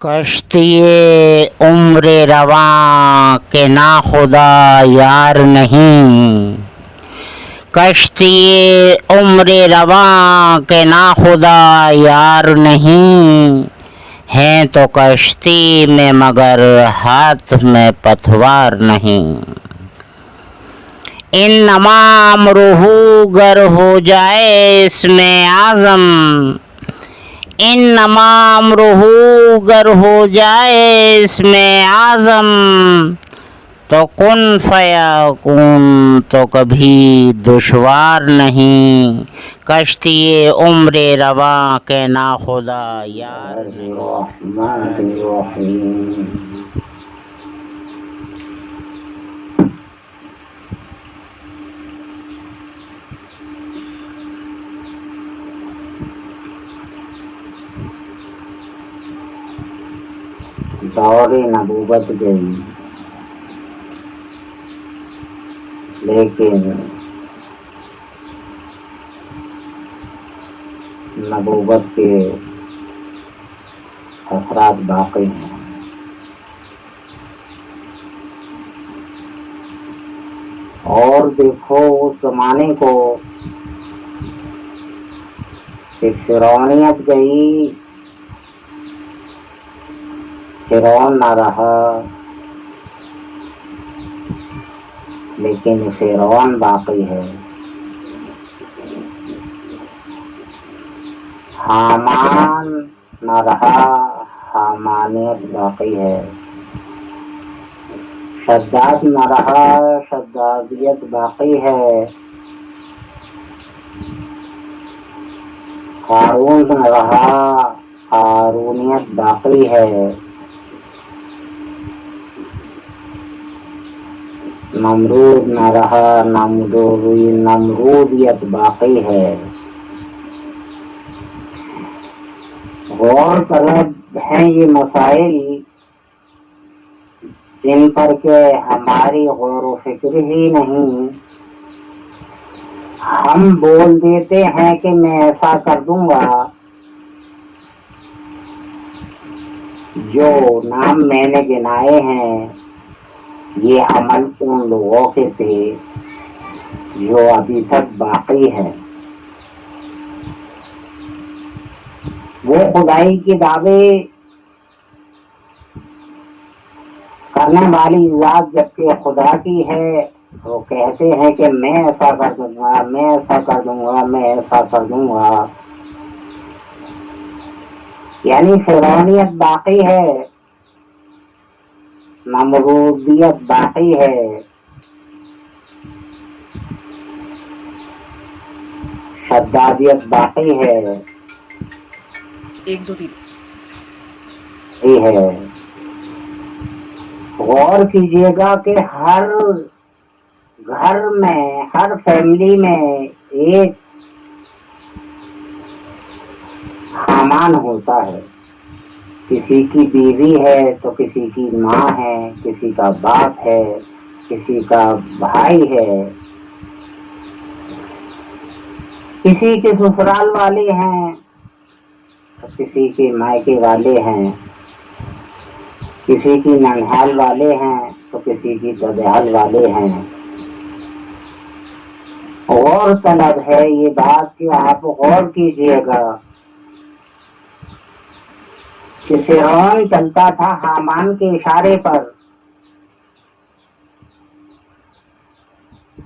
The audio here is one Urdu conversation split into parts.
کشتی عمر رواں کے ناخدا یار نہیں، کشتی عمر رواں کے ناخدا یار نہیں، ہیں تو کشتی میں مگر ہاتھ میں پتوار نہیں۔ انما امرہ گر ہو جائے اس میں اعظم، انما امرہ گر ہو جائے اس میں اعظم، تو کن فیکون تو کبھی دشوار نہیں، کشتی عمر رواں کے ناخدا یار نہیں۔ الرحمن الرحیم۔ دور نبوت گئی، لیکن نبوت کے اثرات باقی ہیں۔ اور دیکھو اس زمانے کو کہ فرعونیت گئی، فرعون نہ رہا، لیکن فرعون باقی ہے۔ حامان نہ رہا، حامانیت باقی ہے۔ شداد نہ رہا، شدادیت باقی ہے۔ قارون نہ رہا، قارونیت باقی ہے۔ نمرود نہ رہا، نمرودیت باقی ہے۔ غور طلب ہیں یہ مسائل جن پر کہ ہماری غور و فکر ہی نہیں۔ ہم بول دیتے ہیں کہ میں ایسا کر دوں گا، جو نام میں نے گنائے ہیں یہ عمل ان لوگوں کے تھے جو ابھی تک باقی ہے۔ وہ خدائی کے دعوے کرنے والی ذات جبکہ خدا کی ہے، وہ کہتے ہیں کہ میں ایسا کر دوں گا، میں ایسا کر دوں گا، میں ایسا کر دوں گا۔ یعنی فرعونیت باقی ہے، نمرودیت باقی ہے، شدادیت باقی ہے، یہ ہے۔ غور کیجئے گا کہ ہر گھر میں، ہر فیملی میں ایک حامان ہوتا ہے۔ کسی کی بیوی ہے تو کسی کی ماں ہے، کسی کا باپ ہے، کسی کا بھائی ہے، کسی کے سسرال والے ہیں تو کسی کے مائکے والے ہیں، کسی کی ننہال والے ہیں تو کسی کی ددہال والے ہیں۔ غور طلب ہے یہ بات کہ آپ غور کیجئے گا کہ فرعون چلتا تھا حامان کے اشارے پر،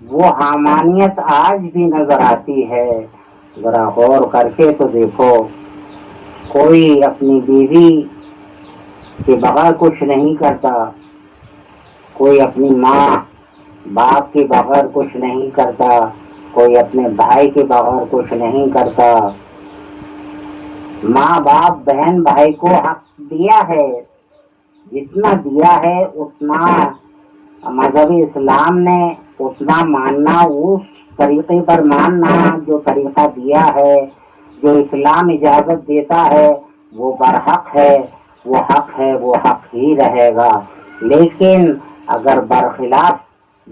وہ حامانیت آج بھی نظر آتی ہے۔ ذرا غور کر کے تو دیکھو، کوئی اپنی بیوی کے بغیر کچھ نہیں کرتا، کوئی اپنی ماں باپ کے بغیر کچھ نہیں کرتا، کوئی اپنے بھائی کے بغیر کچھ نہیں کرتا۔ ماں باپ بہن بھائی کو حق دیا ہے، جتنا دیا ہے اتنا مذہب اسلام نے اتنا ماننا، اس طریقے پر ماننا جو طریقہ دیا ہے، جو اسلام اجازت دیتا ہے، وہ برحق ہے، وہ حق ہے، وہ حق ہی رہے گا۔ لیکن اگر برخلاف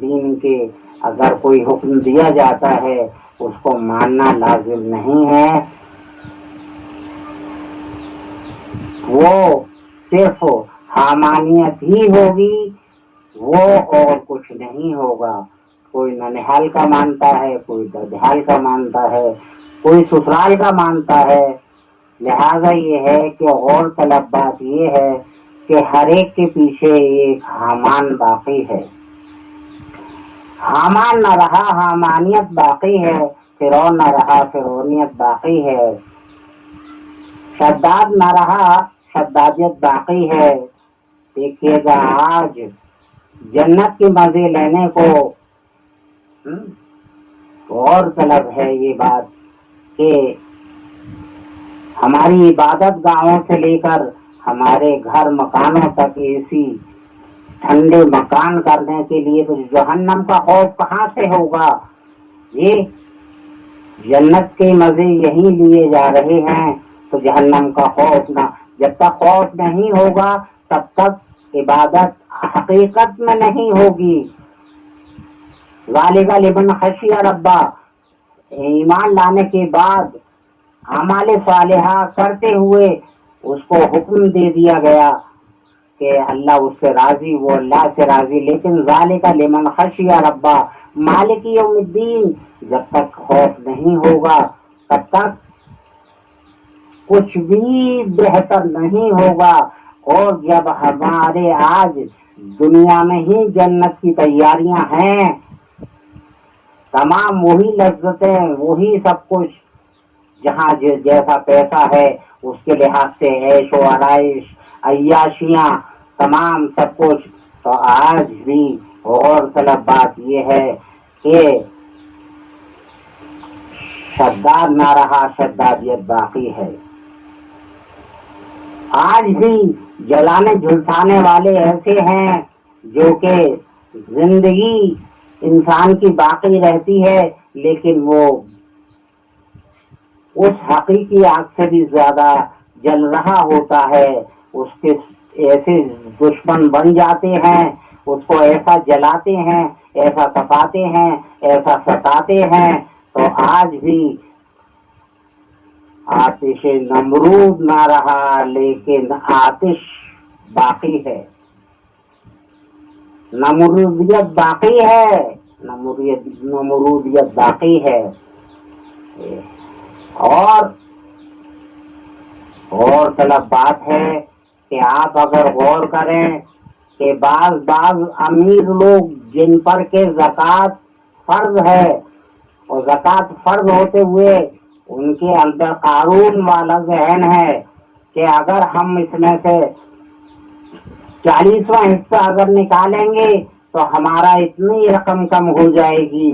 دین کے اگر کوئی حکم دیا جاتا ہے اس کو ماننا لازم نہیں ہے۔ وہ صرف حامانیت ہی ہوگی، وہ اور کچھ نہیں ہوگا۔ کوئی ننہال کا مانتا ہے، کوئی ددھال کا مانتا ہے، کوئی سسرال کا مانتا ہے۔ لہذا یہ ہے کہ غور طلب بات یہ ہے کہ ہر ایک کے پیچھے ایک حامان باقی ہے۔ حامان نہ رہا، حامانیت باقی ہے، فرعون نہ رہا، فرعونیت باقی ہے، شداد نہ رہا، شدادیت باقی ہے۔ دیکھیے گا آج جنت کے مزے لینے کو غور طلب ہے یہ بات کہ ہماری عبادت گاہوں سے لے کر ہمارے گھر مکانوں تک اے سی ٹھنڈے مکان کرنے کے لیے تو جہنم کا خوف کہاں سے ہوگا؟ یہ جنت کے مزے یہی لیے جا رہے ہیں تو جہنم کا خوف نہ، جب تک خوف نہیں ہوگا تب تک عبادت حقیقت میں نہیں ہوگی۔ ذالک لمن خشی ربہ، ایمان لانے کے بعد اعمال صالحہ کرتے ہوئے اس کو حکم دے دیا گیا کہ اللہ اس سے راضی، وہ اللہ سے راضی، لیکن ذالک لمن خشی ربہ، مالک یوم الدین، جب تک خوف نہیں ہوگا تب تک کچھ بھی بہتر نہیں ہوگا۔ اور جب ہمارے آج دنیا میں ہی جنت کی تیاریاں ہیں، تمام وہی لذتیں، وہی سب کچھ، جہاں جیسا پیسہ ہے اس کے لحاظ سے عیش و آرائش، عیاشیاں، تمام سب کچھ، تو آج بھی غور طلب بات یہ ہے کہ شداد نہ رہا، شدادیت باقی ہے۔ آج بھی جلانے جھلسانے والے ایسے ہیں جو کہ زندگی انسان کی باقی رہتی ہے، لیکن وہ اس حقیقی آگ سے بھی زیادہ جل رہا ہوتا ہے، اس کے ایسے دشمن بن جاتے ہیں، اس کو ایسا جلاتے ہیں، ایسا تپاتے ہیں، ایسا ستاتے ہیں، تو آج بھی آتش نمرود نہ رہا لیکن آتش باقی ہے، نمرودیت باقی ہے، نمرودیت باقی ہے۔ اور طلب بات ہے کہ آپ اگر غور کریں کہ بعض امیر لوگ جن پر کے زکوٰۃ فرض ہے، اور زکوٰۃ فرض ہوتے ہوئے ان کے اندر قارون والا ذہن ہے کہ اگر ہم اس میں سے 40واں حصہ اگر نکالیں گے تو ہمارا اتنی رقم کم ہو جائے گی،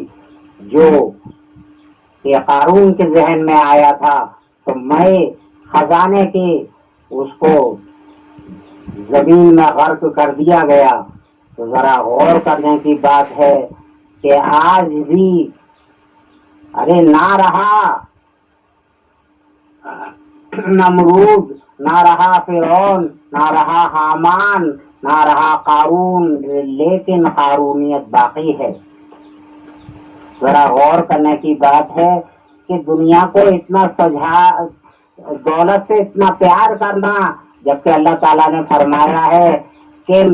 جو کہ قارون کے ذہن میں آیا تھا، تو میں خزانے کے اس کو زمین میں غرق کر دیا گیا۔ تو ذرا غور کرنے کی بات ہے کہ آج بھی ارے نہ رہا نمرود، نہ رہا فرعون، نہ رہا حامان، نہ رہا قارون، لیکن قارونیت باقی ہے۔ ذرا غور کرنے کی بات ہے کہ دنیا کو اتنا دولت سے اتنا پیار کرنا، جبکہ اللہ تعالیٰ نے فرمایا ہے کہ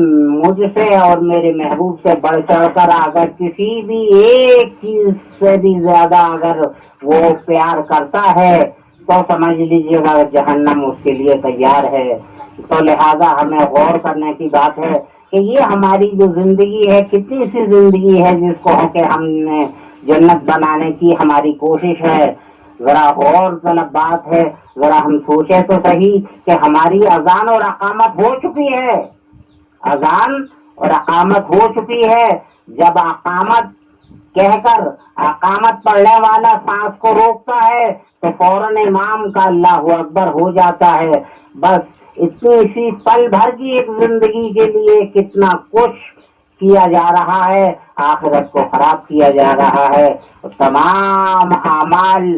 مجھ سے اور میرے محبوب سے بڑھ چڑھ کر اگر کسی بھی ایک چیز سے بھی زیادہ اگر وہ پیار کرتا ہے تو سمجھ لیجیے گا جہنم اس کے لیے تیار ہے۔ تو لہذا ہمیں غور کرنے کی بات ہے کہ یہ ہماری جو زندگی ہے کتنی سی زندگی ہے جس کو کہ ہم نے جنت بنانے کی ہماری کوشش ہے۔ ذرا غور طلب بات ہے، ذرا ہم سوچیں تو صحیح کہ ہماری اذان اور اقامت ہو چکی ہے، اذان اور اقامت ہو چکی ہے۔ جب اقامت کہہ کر اقامت پڑھنے والا سانس کو روکتا ہے تو فوراً امام کا اللہ اکبر ہو جاتا ہے۔ بس اتنی سی پل بھر کی ایک زندگی کے لیے کتنا کچھ کیا جا رہا ہے، آخرت کو خراب کیا جا رہا ہے۔ تمام اعمال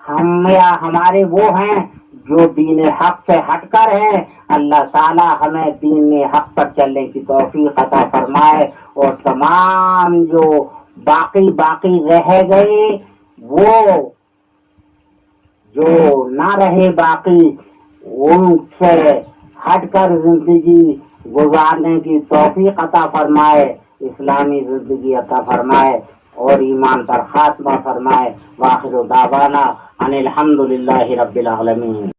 ہمارے وہ ہیں جو دین حق سے ہٹ کر ہیں۔ اللہ تعالی ہمیں دین حق پر چلنے کی توفیق عطا فرمائے، اور تمام جو باقی رہ گئے وہ جو نہ رہے باقی، ان سے ہٹ کر زندگی گزارنے کی توفیق عطا فرمائے، اسلامی زندگی عطا فرمائے اور ایمان پر خاتمہ فرمائے۔ وآخر دعوانا ان الحمد للہ رب العالمین۔